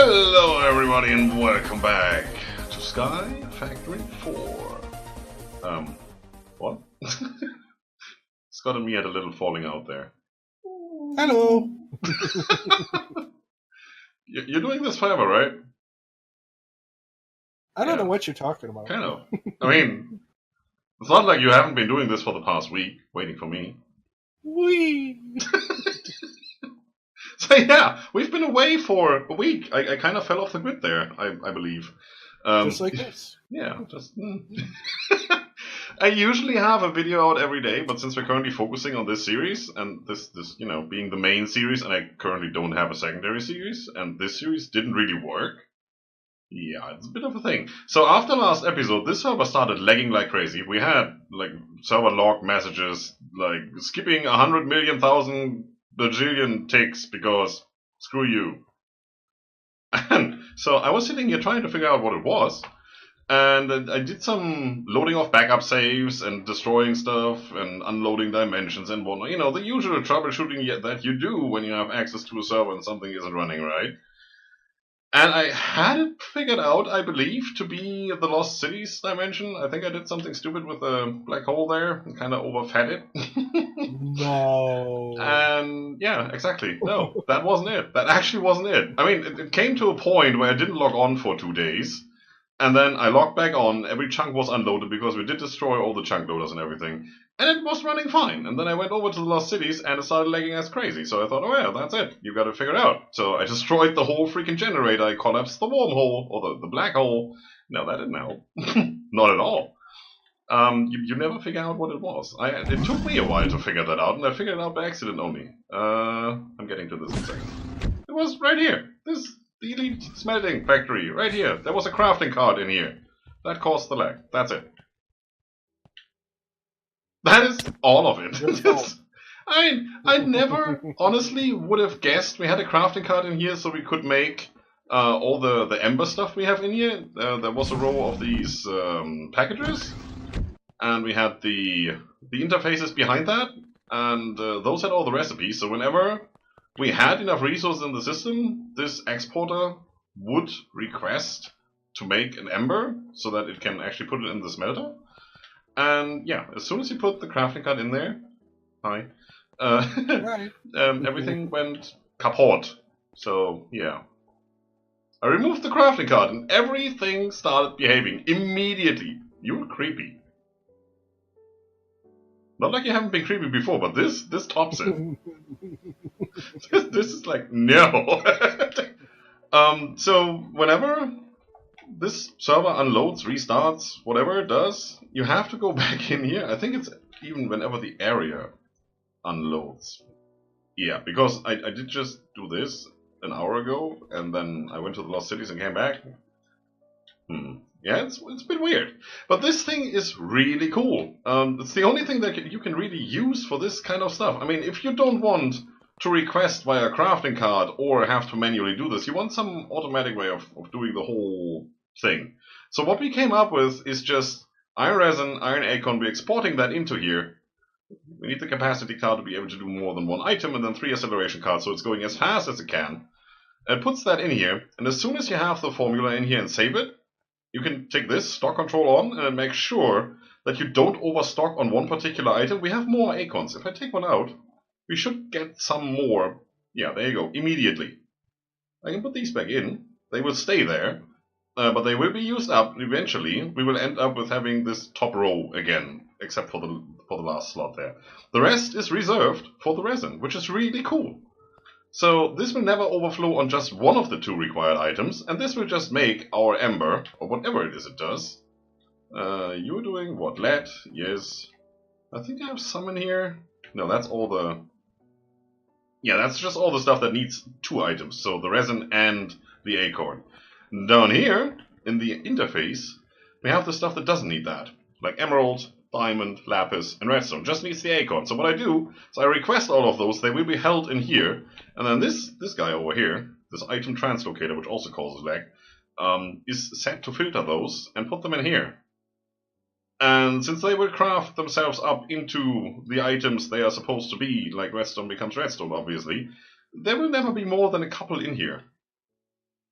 Hello everybody and welcome back to Sky Factory 4. What? Scott and me had a little falling out there. Hello! You're doing this forever, right? I don't know what you're talking about. Kind of. I mean, it's not like you haven't been doing this for the past week, waiting for me. Whee! So yeah, we've been away for a week. I kind of fell off the grid there, I believe. Just like this. Yeah, just... I usually have a video out every day, but since we're currently focusing on this series, and this being the main series, and I currently don't have a secondary series, and this series didn't really work, yeah, it's a bit of a thing. So after last episode, this server started lagging like crazy. We had, like, server log messages, like, skipping 100,000,000 bajillion ticks because screw you. And so I was sitting here trying to figure out what it was. And I did some loading off backup saves and destroying stuff and unloading dimensions and whatnot. You know, the usual troubleshooting that you do when you have access to a server and something isn't running right. And I had it figured out, I believe, to be the Lost Cities dimension. I think I did something stupid with a black hole there and kind of overfed it. No. And yeah, exactly. No, that wasn't it. That actually wasn't it. I mean, it came to a point where I didn't log on for 2 days. And then I logged back on, every chunk was unloaded because we did destroy all the chunk loaders and everything. And it was running fine. And then I went over to the Lost Cities and it started lagging as crazy. So I thought, oh yeah, that's it. You gotta figure it out. So I destroyed the whole freaking generator. I collapsed the wormhole, or the black hole. No, that didn't help. Not at all. You never figure out what it was. It took me a while to figure that out, and I figured it out by accident only. I'm getting to this in a second. It was right here. The elite smelting factory, right here. There was a crafting card in here. That caused the lag. That's it. That is all of it. I never honestly would have guessed we had a crafting card in here so we could make all the Ember stuff we have in here. There was a row of these packages, and we had the interfaces behind that, and those had all the recipes. So whenever we had enough resources in the system, this exporter would request to make an Ember so that it can actually put it in the smelter. And yeah, as soon as you put the crafting card in there, Right. Everything went kaput. So yeah, I removed the crafting card and everything started behaving immediately. You were creepy. Not like you haven't been creepy before, but this tops it. This is like, no. So whenever this server unloads, restarts, whatever it does, you have to go back in here. I think it's even whenever the area unloads. Yeah, because I did just do this an hour ago, and then I went to the Lost Cities and came back. Yeah, it's a bit weird. But this thing is really cool. It's the only thing that you can really use for this kind of stuff. I mean, if you don't want to request via crafting card or have to manually do this, you want some automatic way of doing the whole thing. So what we came up with is just iron resin, iron acorn. We're exporting that into here. We need the capacity card to be able to do more than one item, and then 3 acceleration cards, so it's going as fast as it can. It puts that in here, and as soon as you have the formula in here and save it, you can take this, stock control on, and make sure that you don't overstock on one particular item. We have more acorns. If I take one out, we should get some more. Yeah, there you go, immediately. I can put these back in. They will stay there, but they will be used up eventually. We will end up with having this top row again, except for the last slot there. The rest is reserved for the resin, which is really cool. So this will never overflow on just one of the 2 required items, and this will just make our Ember, or whatever it is it does. You're doing what? Lead? Yes. I think I have some in here. No, that's all the... Yeah, that's just all the stuff that needs 2 items, so the resin and the acorn. Down here, in the interface, we have the stuff that doesn't need that, like emerald, diamond, lapis, and redstone. Just needs the acorn. So what I do is I request all of those. They will be held in here, and then this guy over here, this item translocator, which also causes lag, is set to filter those and put them in here. And since they will craft themselves up into the items they are supposed to be, like redstone becomes redstone, obviously, there will never be more than a couple in here.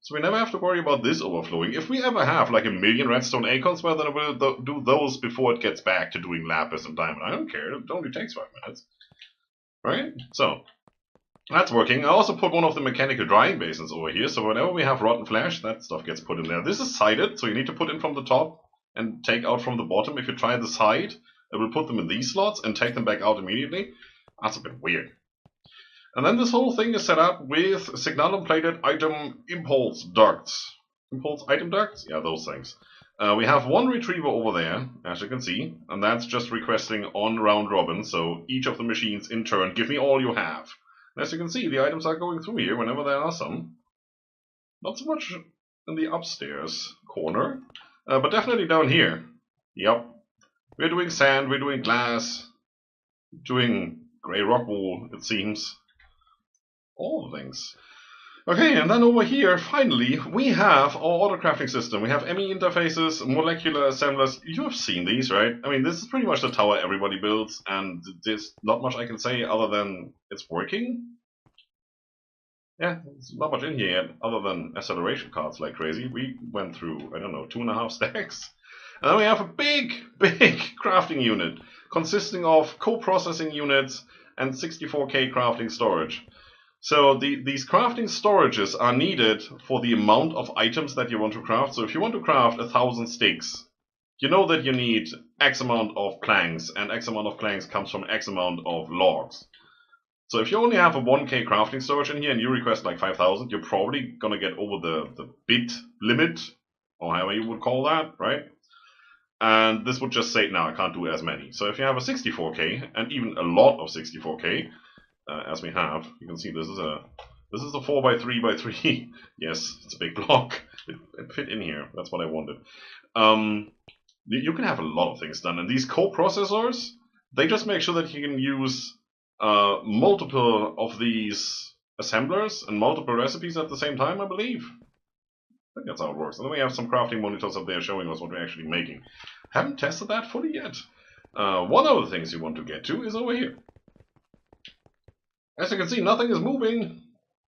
So we never have to worry about this overflowing. If we ever have like 1,000,000 redstone acorns, well then we'll do those before it gets back to doing lapis and diamond. I don't care, it only takes 5 minutes. Right? So, that's working. I also put one of the mechanical drying basins over here, so whenever we have rotten flesh, that stuff gets put in there. This is sided, so you need to put in from the top and take out from the bottom. If you try the side, it will put them in these slots and take them back out immediately. That's a bit weird. And then this whole thing is set up with signalum-plated item impulse ducts. Impulse item ducts? Yeah, those things. We have one retriever over there, as you can see, and that's just requesting on round robin, so each of the machines in turn, give me all you have. And as you can see, the items are going through here whenever there are some. Not so much in the upstairs corner, but definitely down here. Yep. We're doing sand, we're doing glass, doing grey rock wool, it seems. All the things. Okay, and then over here, finally, we have our auto crafting system. We have ME interfaces, molecular assemblers. You have seen these, right? I mean, this is pretty much the tower everybody builds, and there's not much I can say other than it's working. Yeah, there's not much in here yet, other than acceleration cards like crazy. We went through, I don't know, 2.5 stacks. And then we have a big crafting unit, consisting of co-processing units and 64K crafting storage. So these crafting storages are needed for the amount of items that you want to craft. So if you want to craft 1,000 sticks, you know that you need X amount of planks, and X amount of planks comes from X amount of logs. So if you only have a 1K crafting storage in here and you request like 5,000, you're probably gonna get over the bit limit, or however you would call that, right? And this would just say, no, I can't do as many. So if you have a 64K, and even a lot of 64K, as we have, you can see this is a 4x3x3. Yes, it's a big block. It fit in here. That's what I wanted. You can have a lot of things done, and these co-processors, they just make sure that you can use multiple of these assemblers and multiple recipes at the same time, I believe. I think that's how it works. And then we have some crafting monitors up there showing us what we're actually making. Haven't tested that fully yet. One of the things you want to get to is over here. As you can see, nothing is moving.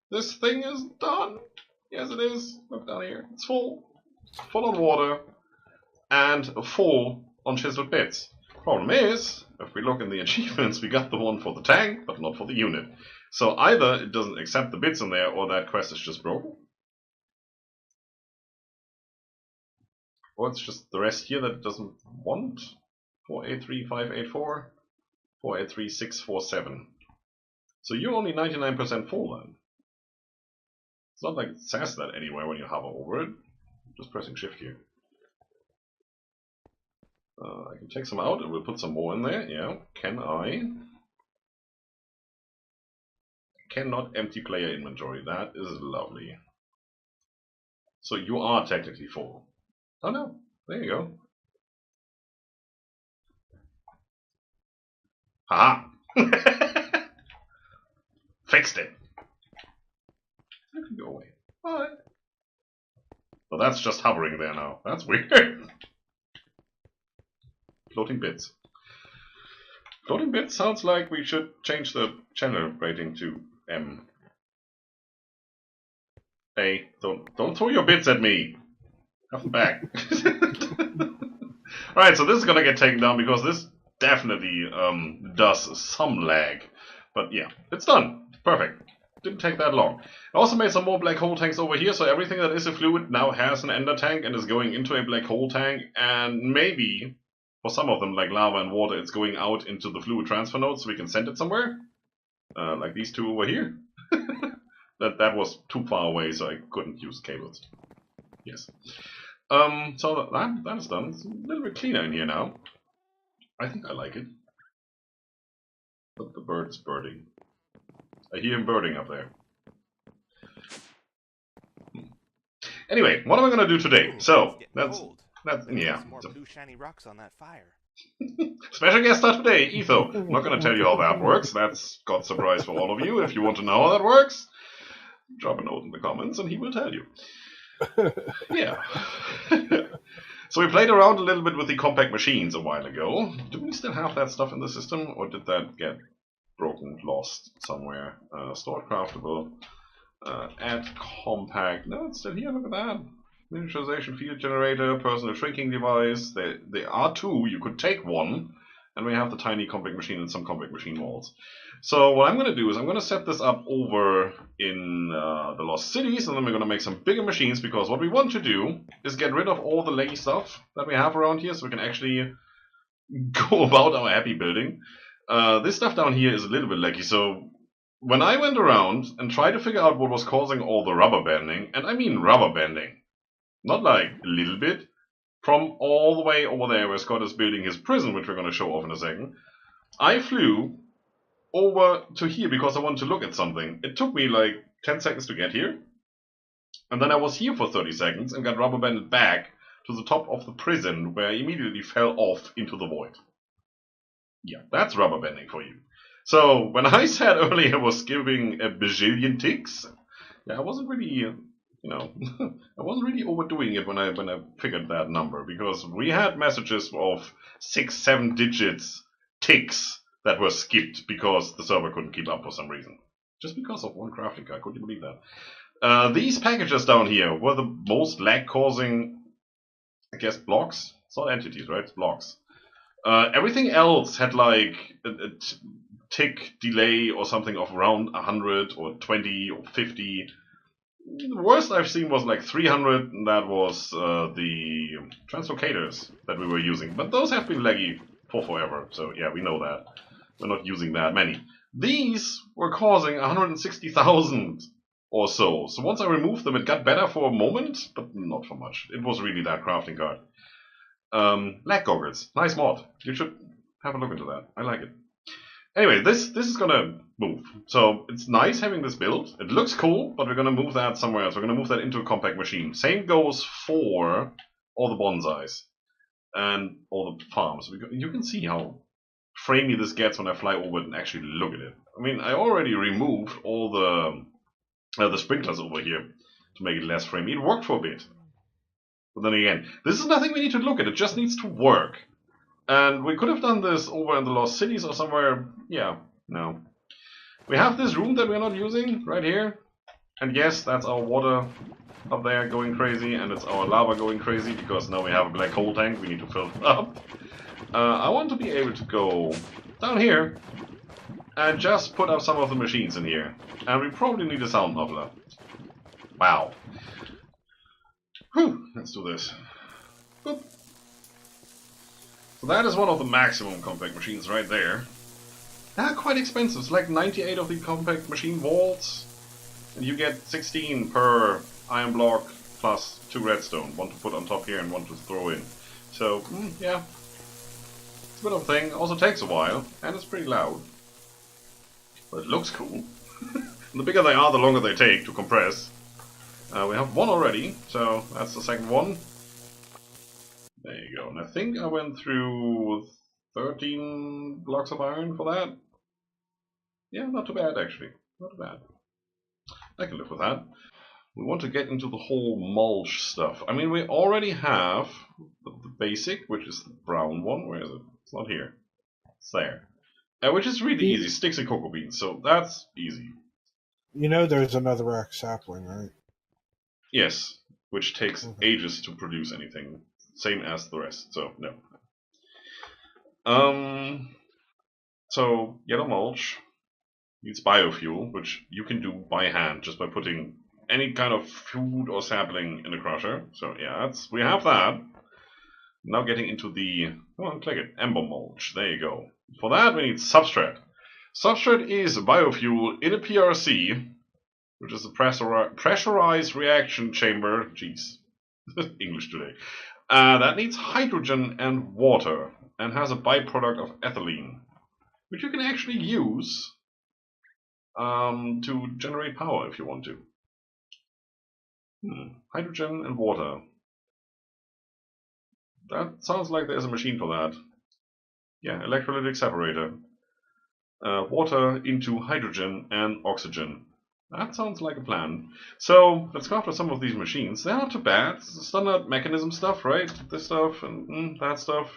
This thing is done. Yes, it is. Look down here. It's full. Full on water. And full on chiseled bits. Problem is, if we look in the achievements, we got the one for the tank, but not for the unit. So either it doesn't accept the bits in there, or that quest is just broken. Or it's just the rest here that it doesn't want. 483584. 483647. So you're only 99% full then. It's not like it says that anywhere when you hover over it. I'm just pressing shift here. I can take some out and we'll put some more in there. Yeah, can I? Cannot empty player inventory. That is lovely. So you are technically full. Oh no, there you go. Haha! Fixed it. You can go away. Alright. Well, that's just hovering there now. That's weird. Floating bits. Floating bits sounds like we should change the channel rating to M. Hey, don't throw your bits at me. Have them back. Alright, so this is gonna get taken down because this definitely does some lag. But yeah, it's done. Perfect. Didn't take that long. I also made some more black hole tanks over here, so everything that is a fluid now has an ender tank and is going into a black hole tank, and maybe, for some of them, like lava and water, it's going out into the fluid transfer node so we can send it somewhere. Like these two over here. that was too far away, so I couldn't use cables. Yes. So that is done. It's a little bit cleaner in here now. I think I like it. But the bird is birding. I hear him birding up there. Anyway, what am I gonna do today? So that's yeah. More blue shiny rocks on that fire. Special guest star today, Etho. I'm not gonna tell you how that works. That's God's surprise for all of you. If you want to know how that works, drop a note in the comments and he will tell you. Yeah. So we played around a little bit with the compact machines a while ago. Do we still have that stuff in the system, or did that get broken, lost somewhere? Stored craftable. Add compact. No, it's still here. Look at that. Miniaturization field generator, personal shrinking device. There are two. You could take one. And we have the tiny compact machine and some compact machine walls. So what I'm going to do is I'm going to set this up over in the Lost Cities, and then we're going to make some bigger machines, because what we want to do is get rid of all the leggy stuff that we have around here, so we can actually go about our happy building. This stuff down here is a little bit leggy, so when I went around and tried to figure out what was causing all the rubber banding, and I mean rubber banding, not like a little bit, from all the way over there where Scott is building his prison, which we're going to show off in a second, I flew over to here because I wanted to look at something. It took me like 10 seconds to get here, and then I was here for 30 seconds and got rubber banded back to the top of the prison, where I immediately fell off into the void. Yeah, that's rubber banding for you. So when I said earlier I was giving a bajillion ticks, yeah, I wasn't really, I wasn't really overdoing it when I figured that number, because we had messages of 6-7 digits ticks that were skipped because the server couldn't keep up for some reason. Just because of one crafting card, could you believe that? These packages down here were the most lag-causing, I guess, blocks. It's not entities, right? It's blocks. Everything else had like a tick delay or something of around 100 or 20 or 50. The worst I've seen was like 300, and that was the translocators that we were using. But those have been laggy for forever, so yeah, we know that. We're not using that many. These were causing 160,000 or so. So once I removed them, it got better for a moment, but not for much. It was really that crafting card. Lag goggles. Nice mod. You should have a look into that. I like it. Anyway, this is gonna move. So it's nice having this built. It looks cool, but we're gonna move that somewhere else. We're gonna move that into a compact machine. Same goes for all the bonsais and all the farms. You can see how framey this gets when I fly over it and actually look at it. I mean, I already removed all the sprinklers over here to make it less framey. It worked for a bit. But then again, this is nothing we need to look at. It just needs to work. And we could have done this over in the Lost Cities or somewhere. Yeah, no. We have this room that we're not using right here. And yes, that's our water up there going crazy, and it's our lava going crazy, because now we have a black hole tank we need to fill up. I want to be able to go down here and just put up some of the machines in here. And we probably need a sound muffler. Wow. Whew, let's do this. Boop. So that is one of the maximum compact machines right there. They're quite expensive. It's like 98 of the compact machine walls. And you get 16 per iron block plus 2 redstone. One to put on top here and one to throw in. So, yeah. It's a bit of a thing. Also takes a while. And it's pretty loud. But it looks cool. The bigger they are, the longer they take to compress. We have one already. So that's the second one. There you go. And I think I went through 13 blocks of iron for that. Yeah, not too bad actually. Not too bad. I can live with that. We want to get into the whole mulch stuff. I mean, we already have the basic, which is the brown one. Where is it? It's not here. It's there. Which is really easy. Sticks and cocoa beans. So that's easy. You know there's another rack sapling, right? Yes. Which takes ages to produce anything. Same as the rest, so no. So yellow mulch needs biofuel, which you can do by hand just by putting any kind of food or sapling in the crusher. So yeah, we have that. Now getting into the, come on, click it, Ember Mulch. There you go. For that we need substrate. Substrate is biofuel in a PRC, which is a pressurized reaction chamber. Jeez, English today. That needs hydrogen and water, and has a byproduct of ethylene, which you can actually use to generate power if you want to. Hydrogen and water. That sounds like there's a machine for that. Yeah, electrolytic separator. Water into hydrogen and oxygen. That sounds like a plan. So, let's go after some of these machines. They're not too bad. It's standard mechanism stuff, right? This stuff and that stuff.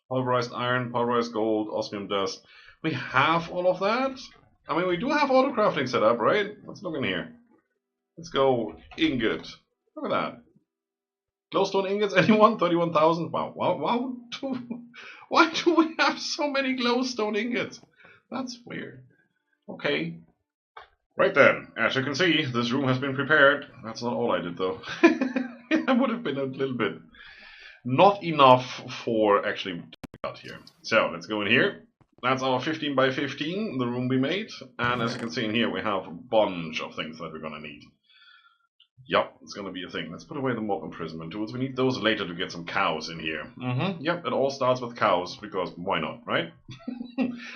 Pulverized iron, pulverized gold, osmium dust. We have all of that. I mean, we do have auto crafting set up, right? Let's look in here. Let's go ingot. Look at that. Glowstone ingots, anyone? 31,000? Wow. Why do we have so many glowstone ingots? That's weird. Okay. Right then, as you can see, this room has been prepared. That's not all I did though. That would have been a little bit not enough for actually out here. So let's go in here. That's our 15 by 15, the room we made. And as you can see in here, we have a bunch of things that we're gonna need. Yep, it's gonna be a thing. Let's put away the mob imprisonment tools. We need those later to get some cows in here. Yep, it all starts with cows, because why not, right?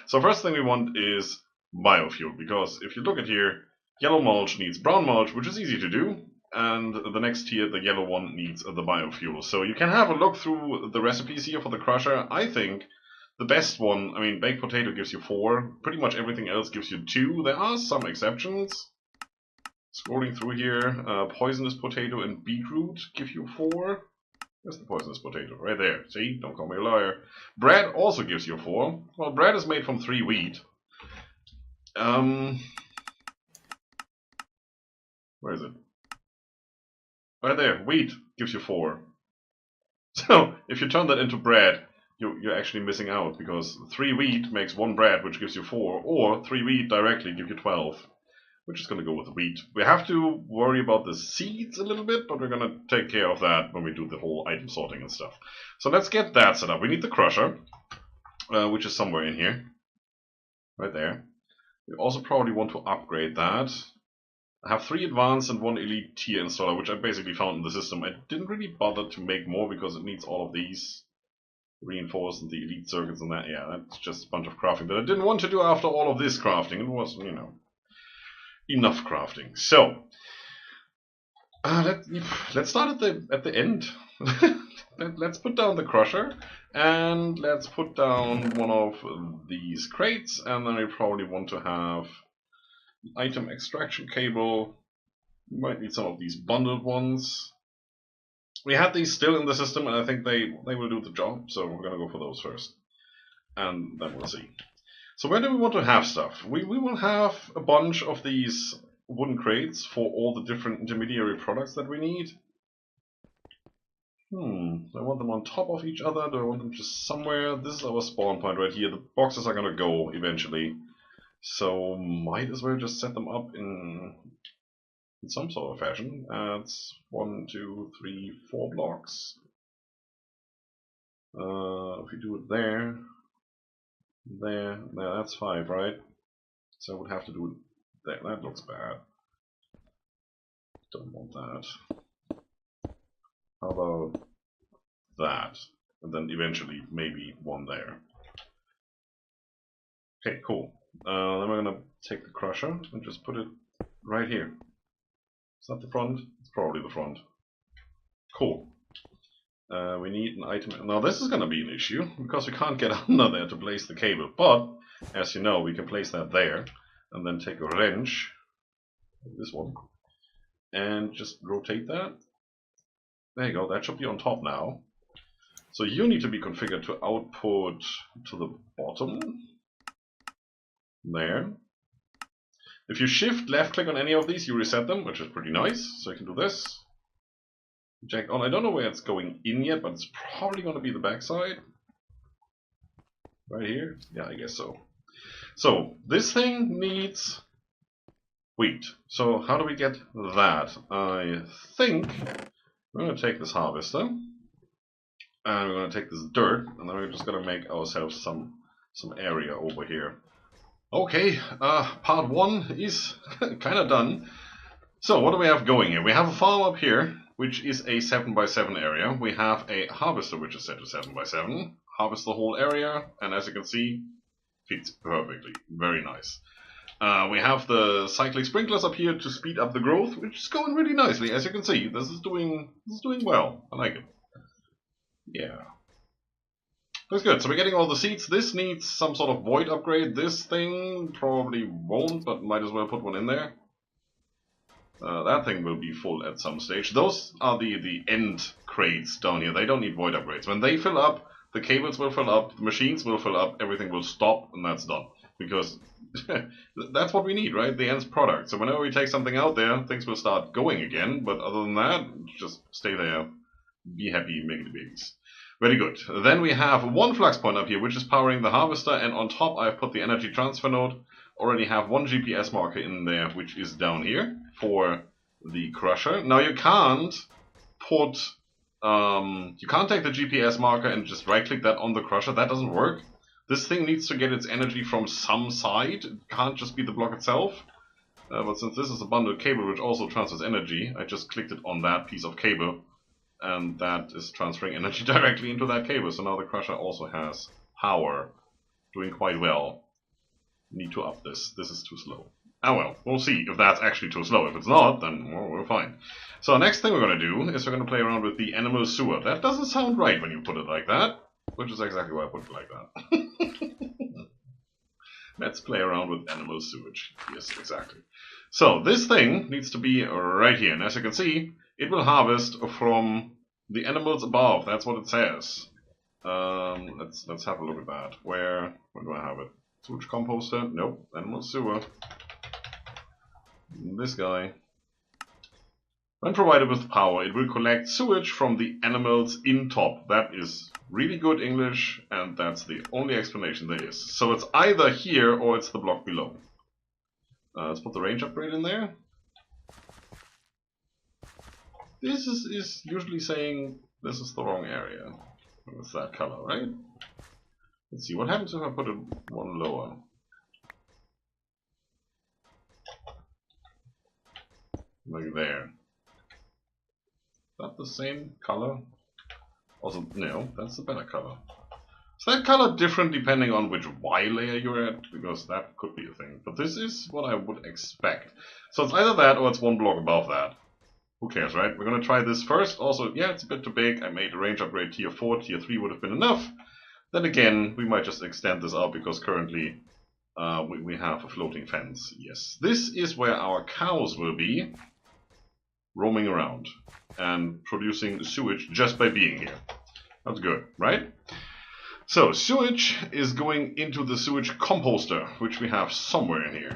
So first thing we want is biofuel, because if you look at here, yellow mulch needs brown mulch, which is easy to do, and the next tier, the yellow one, needs the biofuel. So you can have a look through the recipes here for the crusher. I think the best one, I mean, baked potato gives you 4, pretty much everything else gives you 2. There are some exceptions. Scrolling through here, poisonous potato and beetroot give you 4. Where's the poisonous potato? Right there. See? Don't call me a liar. Bread also gives you 4. Well, bread is made from 3 wheat. Where is it? Right there. Wheat gives you 4. So, if you turn that into bread, you're actually missing out, because 3 wheat makes 1 bread, which gives you 4, or 3 wheat directly give you 12. We're just going to go with wheat. We have to worry about the seeds a little bit, but we're going to take care of that when we do the whole item sorting and stuff. So let's get that set up. We need the crusher, which is somewhere in here. Right there. We also probably want to upgrade that. I have 3 advanced and 1 elite tier installer, which I basically found in the system. I didn't really bother to make more because it needs all of these reinforced and the elite circuits and that. Yeah, that's just a bunch of crafting. But I didn't want to do after all of this crafting. It was, you know, enough crafting. So let's start at the end. Let's put down the crusher and let's put down one of these crates, and then we probably want to have item extraction cable. We might need some of these bundled ones. We had these still in the system, and I think they will do the job, so we're gonna go for those first, and then we'll see. So where do we want to have stuff? We will have a bunch of these wooden crates for all the different intermediary products that we need. Do I want them on top of each other? Do I want them just somewhere? This is our spawn point right here. The boxes are gonna go eventually. So might as well just set them up in some sort of fashion. It's 1, 2, 3, 4 blocks. If we do it there, that's 5, right? So I would have to do it there. That looks bad. Don't want that. How about that? And then eventually maybe 1 there. Okay, cool. Then we're gonna take the crusher and just put it right here. Is that the front? It's probably the front. Cool. We need an item. Now this is gonna be an issue because we can't get under there to place the cable. But as you know, we can place that there and then take a wrench, like this one, and just rotate that. There you go. That should be on top now. So you need to be configured to output to the bottom. There. If you shift left click on any of these, you reset them, which is pretty nice. So you can do this. Jack on. I don't know where it's going in yet, but it's probably going to be the backside. Right here? Yeah, I guess so. So this thing needs wheat. So how do we get that? I think we're going to take this harvester. And we're going to take this dirt. And then we're just going to make ourselves some area over here. Okay, part 1 is kind of done. So what do we have going here? We have a farm up here, which is a 7x7 area. We have a harvester, which is set to 7x7. Harvest the whole area, and as you can see, fits perfectly. Very nice. We have the cyclic sprinklers up here to speed up the growth, which is going really nicely. As you can see, this is doing well. I like it. Yeah. That's good. So we're getting all the seeds. This needs some sort of void upgrade. This thing probably won't, but might as well put one in there. That thing will be full at some stage. Those are the end crates down here. They don't need void upgrades. When they fill up, the cables will fill up, the machines will fill up, everything will stop, and that's done. because that's what we need, right? The end product. So whenever we take something out there, things will start going again, but other than that, just stay there, be happy, make the babies. Very good. Then we have one flux point up here, which is powering the harvester, and on top I've put the energy transfer node. Already have one GPS marker in there, which is down here for the crusher. Now you can't put, you can't take the GPS marker and just right click that on the crusher. That doesn't work. This thing needs to get its energy from some side. It can't just be the block itself. But since this is a bundled cable which also transfers energy, I just clicked it on that piece of cable. And that is transferring energy directly into that cable. So now the crusher also has power. Doing quite well. Need to up this. This is too slow. Ah well, we'll see if that's actually too slow. If it's not, then well, we're fine. So next thing we're going to do is we're going to play around with the animal sewer. That doesn't sound right when you put it like that. Which is exactly why I put it like that. Let's play around with animal sewage. Yes, exactly. So this thing needs to be right here. And as you can see, it will harvest from the animals above. That's what it says. Let's have a look at that. Where do I have it? Sewage composter? Nope. Animal sewer. This guy. When provided with power, it will collect sewage from the animals in top. That is really good English, and that's the only explanation there is. So it's either here or it's the block below. Let's put the range upgrade in there. This is usually saying this is the wrong area. It's that color, right? Let's see, what happens if I put it one lower? Like there. Is that the same color? Also, no, that's the better color. Is that color different depending on which Y layer you're at? Because that could be a thing. But this is what I would expect. So it's either that or it's one block above that. Who cares, right? We're going to try this first. Also, yeah, it's a bit too big. I made a range upgrade tier 4. Tier 3 would have been enough. Then again, we might just extend this out because currently we have a floating fence. Yes, this is where our cows will be roaming around and producing sewage just by being here. That's good, right? So, sewage is going into the sewage composter, which we have somewhere in here.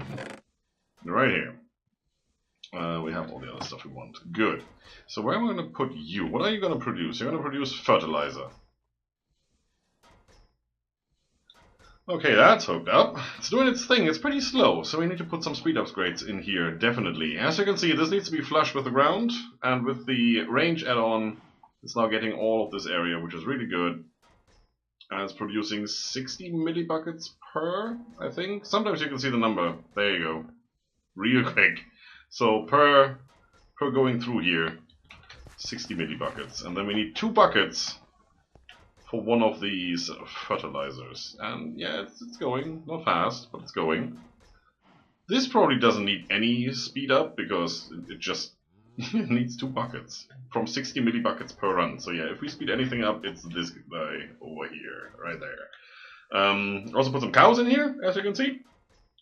Right here. We have all the other stuff we want. Good. So where am I going to put you? What are you going to produce? You're going to produce fertilizer. Okay, that's hooked up. It's doing its thing. It's pretty slow, so we need to put some speed upgrades in here, definitely. As you can see, this needs to be flush with the ground, and with the range add-on, it's now getting all of this area, which is really good. And it's producing 60 millibuckets per, I think. Sometimes you can see the number. There you go. Real quick. So per going through here, 60 millibuckets. And then we need 2 buckets for one of these fertilizers. And yeah, it's going. Not fast, but it's going. This probably doesn't need any speed up because it just needs 2 buckets. From 60 millibuckets per run. So yeah, if we speed anything up, it's this guy over here, right there. Also put some cows in here, as you can see.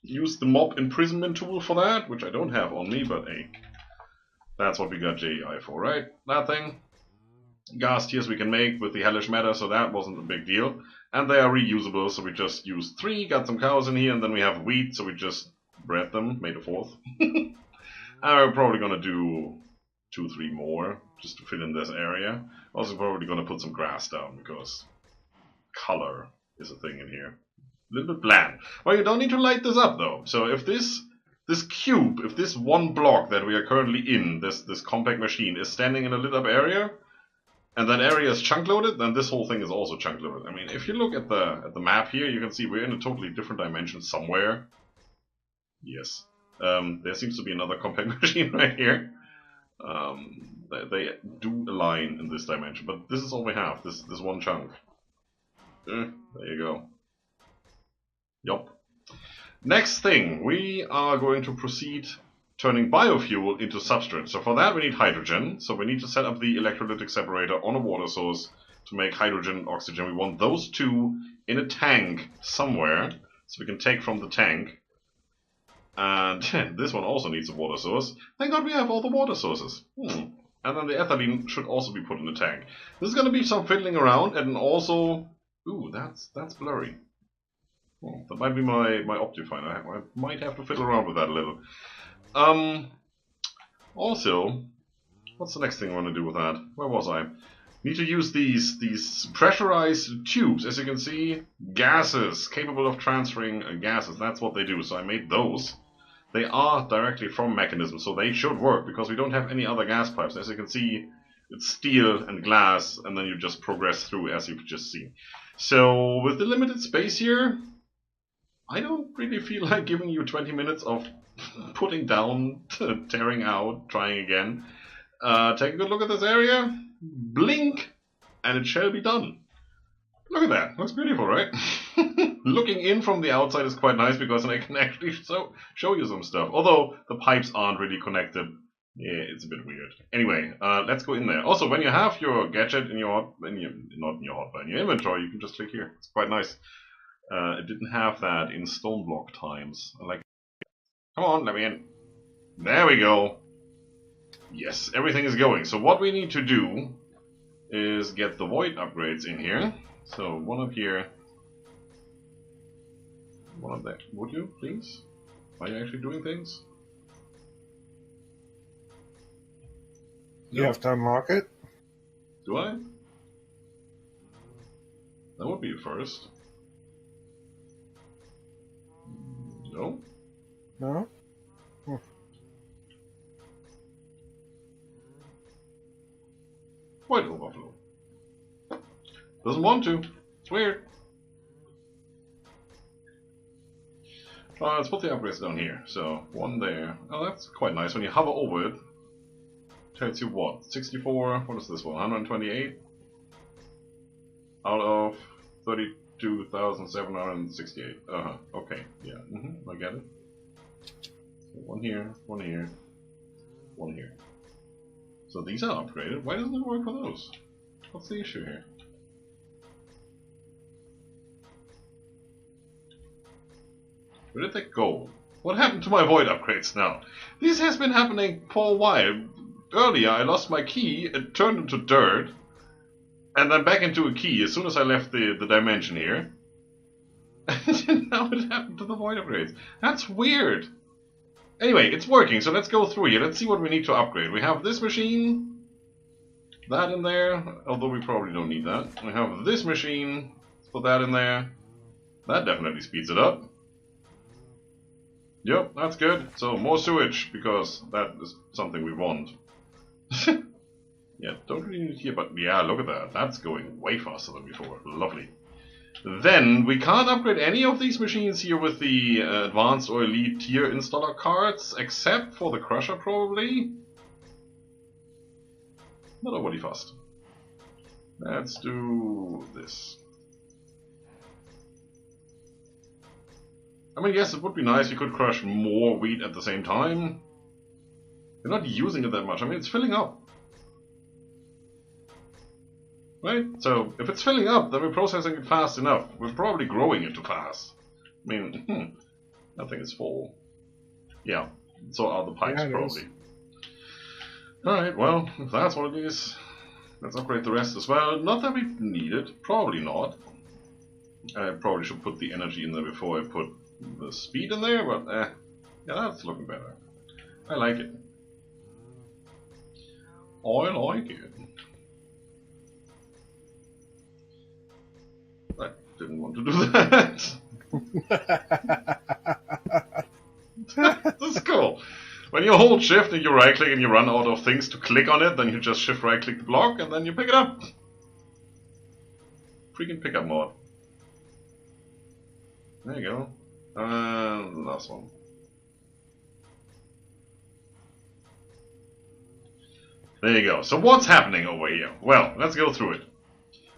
Use the mob imprisonment tool for that, which I don't have on me, but hey, that's what we got JEI for, right? That thing. Gas tiers we can make with the hellish matter, so that wasn't a big deal. And they are reusable, so we just used 3, got some cows in here, and then we have wheat, so we just bred them, made a 4th. And we're probably gonna do 2, 3 more, just to fill in this area. Also probably gonna put some grass down, because color is a thing in here. A little bit bland. Well, you don't need to light this up though. So if this cube, if this one block that we are currently in, this compact machine, is standing in a lit up area, and that area is chunk loaded, then this whole thing is also chunk loaded. I mean, if you look at the map here, you can see we're in a totally different dimension somewhere. Yes. There seems to be another compact machine right here. They do align in this dimension, but this is all we have. This one chunk. There you go. Yup. Next thing, we are going to proceed turning biofuel into substrate. So for that we need hydrogen. So we need to set up the electrolytic separator on a water source to make hydrogen and oxygen. We want those 2 in a tank somewhere, so we can take from the tank. And this one also needs a water source. Thank God we have all the water sources. And then the ethylene should also be put in the tank. This is going to be some fiddling around, and also... Ooh, that's blurry. Well, that might be my Optifine. I might have to fiddle around with that a little. Also, what's the next thing I want to do with that? Where was I? Need to use these pressurized tubes. As you can see, gases, capable of transferring gases. That's what they do. So I made those. They are directly from mechanisms, so they should work, because we don't have any other gas pipes. As you can see, it's steel and glass, and then you just progress through, as you've just seen. So, with the limited space here, I don't really feel like giving you 20 minutes of putting down, tearing out, trying again. Take a good look at this area, blink, and it shall be done. Look at that, looks beautiful, right? Looking in from the outside is quite nice, because I can actually show you some stuff. Although the pipes aren't really connected, yeah, it's a bit weird. Anyway, let's go in there. Also, when you have your gadget in your, in your inventory, you can just click here. It's quite nice. It didn't have that in stone block times. I like it. Come on, let me in. There we go. Yes, everything is going. So what we need to do is get the void upgrades in here. So one up here, one up there. Would you, please? Are you actually doing things? You have to unlock it? Do I? That would be a first. No? No? Void overflow. Doesn't want to. It's weird. Let's put the upgrades down here. So, one there. Oh, that's quite nice. When you hover over it, tells you what? 64, what is this one? 128? Out of 32,768. Okay, yeah, I get it. So one here, one here, one here. So these are upgraded. Why doesn't it work for those? What's the issue here? Where did they go? What happened to my void upgrades now? This has been happening for a while. Earlier I lost my key, it turned into dirt, and then back into a key as soon as I left the dimension here. And now it happened to the void upgrades. That's weird. Anyway, it's working, so let's go through here. Let's see what we need to upgrade. We have this machine, that in there, although we probably don't need that. We have this machine, let's put that in there. That definitely speeds it up. Yep, that's good. So more sewage, because that is something we want. Yeah, don't really need here, but yeah, look at that. That's going way faster than before. Lovely. Then, we can't upgrade any of these machines here with the advanced or elite tier installer cards, except for the crusher probably. Not overly fast. Let's do this. I mean, yes, it would be nice if you could crush more wheat at the same time. You're not using it that much. I mean, it's filling up. Right? So, if it's filling up, then we're processing it fast enough. We're probably growing it too fast. I mean, that thing is full. Yeah, so are the pipes, yeah, probably. Alright, well, if that's what it is, let's upgrade the rest as well. Not that we need it, probably not. I probably should put the energy in there before I put the speed in there, but yeah, that's looking better. I like it. I like it. I didn't want to do that. This is cool. When you hold shift and you right click and you run out of things to click on it, then you just shift right click the block and then you pick it up. Freaking pickup mod. There you go. Last one. There you go. So what's happening over here? Well, let's go through it.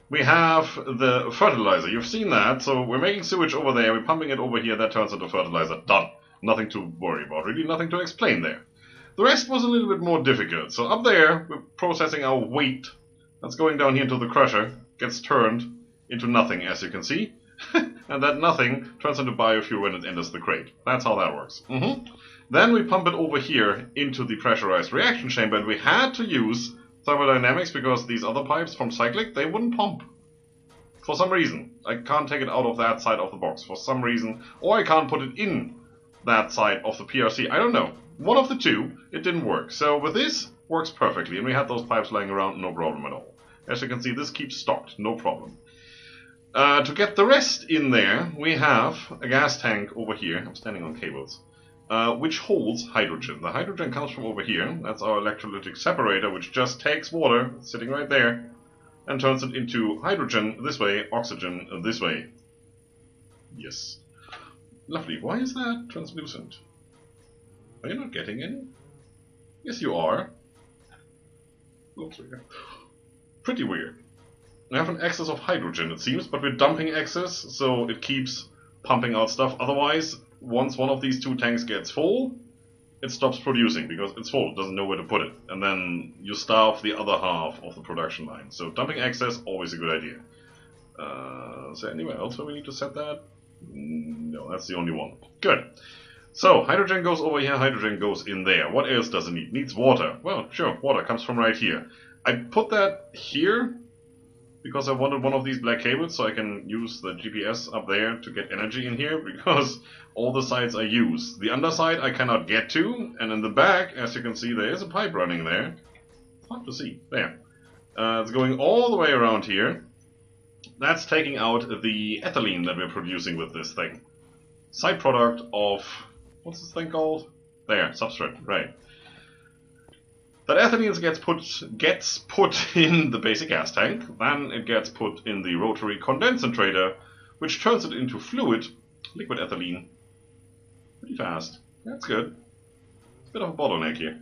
We have the fertilizer. You've seen that. So we're making sewage over there. We're pumping it over here. That turns into fertilizer. Done. Nothing to worry about. Really nothing to explain there. The rest was a little bit more difficult. So up there, we're processing our wheat. That's going down here into the crusher. Gets turned into nothing, as you can see. And that nothing turns into biofuel when it enters the crate. That's how that works. Then we pump it over here into the pressurized reaction chamber, and we had to use thermodynamics because these other pipes from Cyclic, they wouldn't pump. For some reason. I can't take it out of that side of the box. For some reason. Or I can't put it in that side of the PRC. I don't know. One of the two, it didn't work. So with this, works perfectly. And we had those pipes lying around, no problem at all. As you can see, this keeps stocked, no problem. To get the rest in there, we have a gas tank over here. I'm standing on cables. Which holds hydrogen. The hydrogen comes from over here. That's our electrolytic separator, which just takes water, sitting right there, and turns it into hydrogen this way, oxygen this way. Yes. Lovely. Why is that translucent? Are you not getting any? Yes, you are. Looks weird. Pretty weird. We have an excess of hydrogen, it seems, but we're dumping excess, so it keeps pumping out stuff. Otherwise, once one of these two tanks gets full, it stops producing because it's full, it doesn't know where to put it. And then you starve the other half of the production line. So dumping excess, always a good idea. Is there anywhere else where we need to set that? No, that's the only one. Good. So, hydrogen goes over here, hydrogen goes in there. What else does it need? It needs water. Well, sure, water comes from right here. I put that here because I wanted one of these black cables so I can use the GPS up there to get energy in here, because all the sides I use. The underside I cannot get to, and in the back, as you can see, there is a pipe running there. It's hard to see. There. It's going all the way around here. That's taking out the ethylene that we're producing with this thing. Side product of... what's this thing called? There, substrate, right. That ethylene gets put in the basic gas tank, then it gets put in the rotary condensator, which turns it into fluid, liquid ethylene, pretty fast. That's good. It's a bit of a bottleneck here.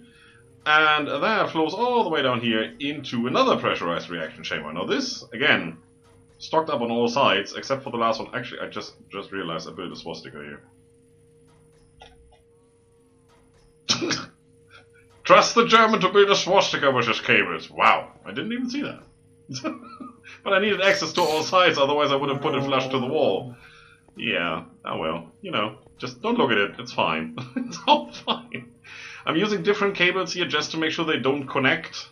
And that flows all the way down here into another pressurized reaction chamber. Now this, again, stocked up on all sides, except for the last one. Actually, I just realized I built a swastika here. Trust the German to build a swastika with his cables. Wow, I didn't even see that. But I needed access to all sides, otherwise I would have put it flush to the wall. Yeah, oh well, you know, just don't look at it, it's fine. It's all fine. I'm using different cables here just to make sure they don't connect.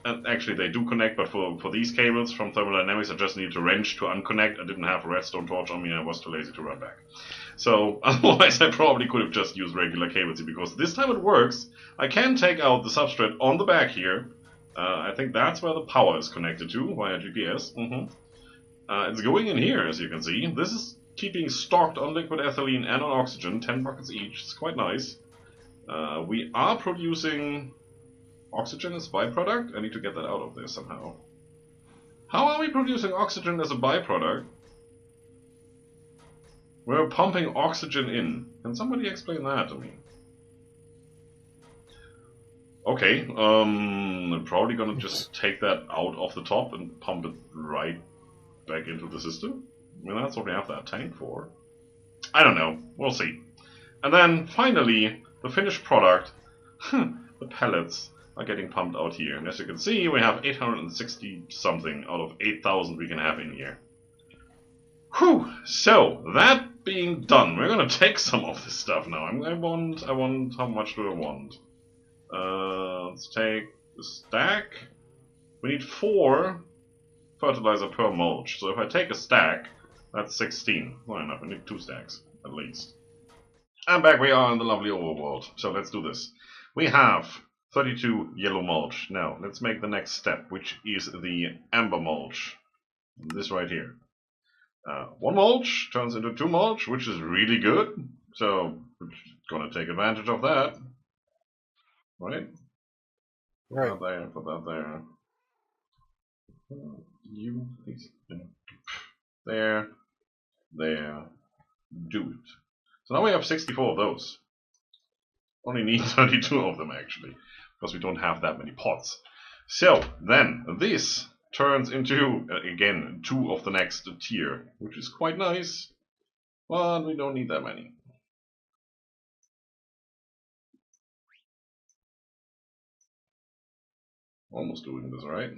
And actually they do connect, but for these cables from thermodynamics I just need to wrench to unconnect. I didn't have a redstone torch on me, I was too lazy to run back. So otherwise I probably could have just used regular cables here, because this time it works. I can take out the substrate on the back here. I think that's where the power is connected to via GPS. It's going in here, as you can see. This is keeping stocked on liquid ethylene and on oxygen, 10 buckets each. It's quite nice. We are producing oxygen as a byproduct. I need to get that out of there somehow. How are we producing oxygen as a byproduct? We're pumping oxygen in. Can somebody explain that to me? Okay, I'm probably gonna just take that out of the top and pump it right back into the system. I mean, that's what we have that tank for. I don't know, we'll see. And then, finally, the finished product, the pellets, are getting pumped out here. And as you can see, we have 860 something out of 8,000 we can have in here. Whew! So, that being done, we're gonna take some of this stuff now. I want, how much do I want? Let's take the stack. We need 4 fertilizer per mulch. So if I take a stack, that's 16. Well enough, we need 2 stacks, at least. And back we are in the lovely overworld. So let's do this. We have 32 yellow mulch. Now, let's make the next step, which is the Ember Mulch. This right here. 1 mulch turns into 2 mulch, which is really good. So, we're gonna take advantage of that. Right? Right. Put that there, put that there. You, there, there, do it. So now we have 64 of those. Only need 32 of them actually, because we don't have that many pots. So then this turns into, again, 2 of the next tier, which is quite nice, but we don't need that many. Almost doing this right.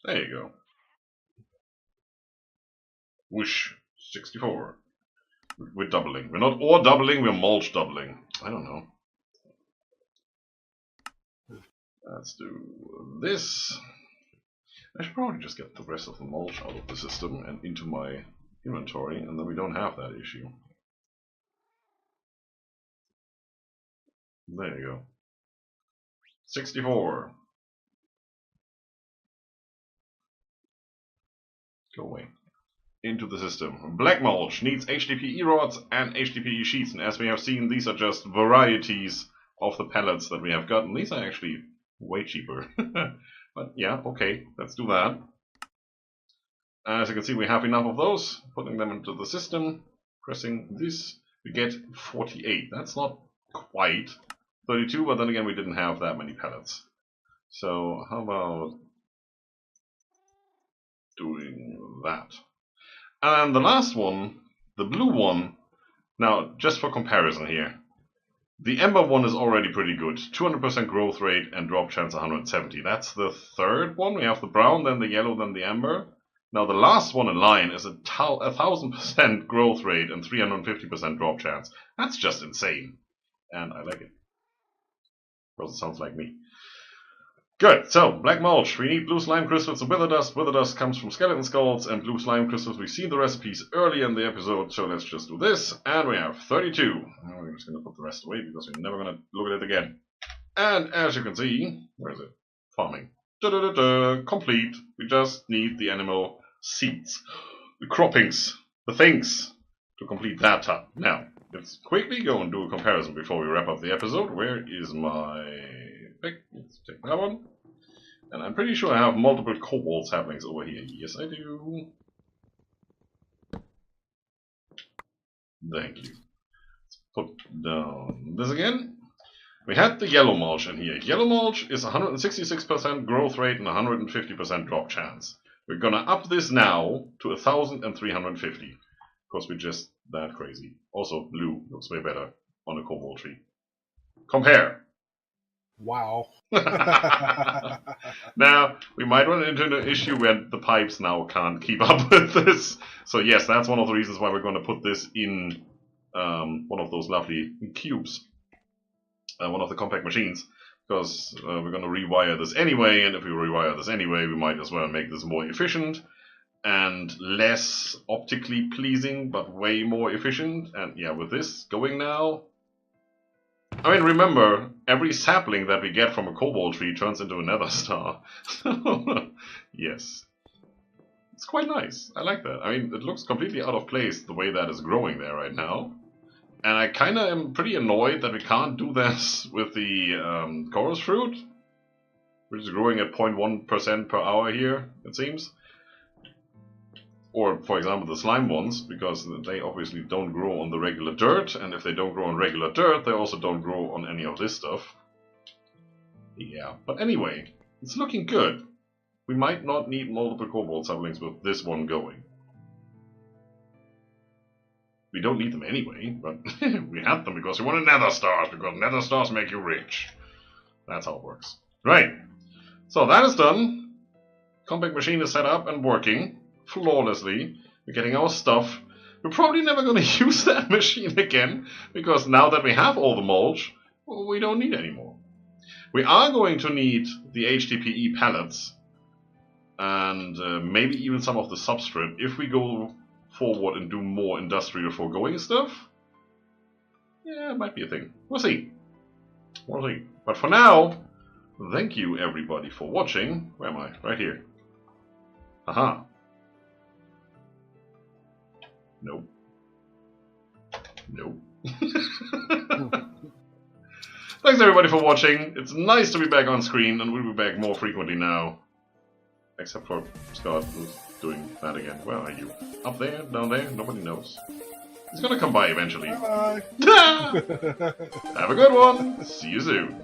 There you go. Whoosh, 64. We're doubling. We're not ore doubling, we're mulch doubling. I don't know. Let's do this. I should probably just get the rest of the mulch out of the system and into my inventory, and then we don't have that issue. There you go. 64. Go away. Into the system. Black mulch needs HDPE rods and HDPE sheets, and as we have seen, these are just varieties of the pellets that we have gotten. These are actually way cheaper. But yeah, okay, let's do that. As you can see, we have enough of those. Putting them into the system, pressing this, we get 48. That's not quite 32, but then again, we didn't have that many pellets. So how about doing that? And the last one, the blue one, now just for comparison here, the Ember one is already pretty good. 200% growth rate and drop chance 170. That's the third one. We have the brown, then the yellow, then the Ember. Now the last one in line is a 1000% growth rate and 350% drop chance. That's just insane. And I like it. Because it sounds like me. Good, so black mulch. We need blue slime crystals and wither dust. Wither dust comes from skeleton skulls, and blue slime crystals. We've seen the recipes early in the episode, so let's just do this. And we have 32. We're just going to put the rest away because we're never going to look at it again. And as you can see, where is it? Farming. Complete. We just need the animal seeds, the croppings, the things to complete that tab. Now, let's quickly go and do a comparison before we wrap up the episode. Where is my pick? Let's take that one. And I'm pretty sure I have multiple cobalt saplings over here. Yes, I do. Thank you. Let's put down this again. We had the yellow mulch in here. Yellow mulch is 166% growth rate and 150% drop chance. We're gonna up this now to 1,350. Because we're just that crazy. Also, blue looks way better on a cobalt tree. Compare. Wow. Now, we might run into an issue where the pipes now can't keep up with this. So yes, that's one of the reasons why we're going to put this in one of those lovely cubes. One of the compact machines. Because we're going to rewire this anyway, and if we rewire this anyway, we might as well make this more efficient. And less optically pleasing, but way more efficient. And yeah, with this going now... I mean, remember, every sapling that we get from a cobalt tree turns into a nether star. Yes. It's quite nice. I like that. I mean, it looks completely out of place the way that is growing there right now. And I kind of am pretty annoyed that we can't do this with the chorus fruit, which is growing at 0.1% per hour here, it seems. Or, for example, the slime ones, because they obviously don't grow on the regular dirt, and if they don't grow on regular dirt, they also don't grow on any of this stuff. Yeah, but anyway, it's looking good. We might not need multiple cobalt saplings with this one going. We don't need them anyway, but we have them because we wanted nether stars, because nether stars make you rich. That's how it works. Right, so that is done. Compact machine is set up and working flawlessly. We're getting our stuff. We're probably never going to use that machine again, because now that we have all the mulch, well, we don't need any more. We are going to need the HDPE pellets, and maybe even some of the substrate, if we go forward and do more industrial foregoing stuff. Yeah, it might be a thing. We'll see. We'll see. But for now, thank you everybody for watching. Where am I? Right here. Aha. Nope. Nope. Thanks everybody for watching. It's nice to be back on screen, and we'll be back more frequently now. Except for Scott, who's doing that again. Where are you? Up there? Down there? Nobody knows. He's gonna come by eventually. Bye-bye. Have a good one. See you soon.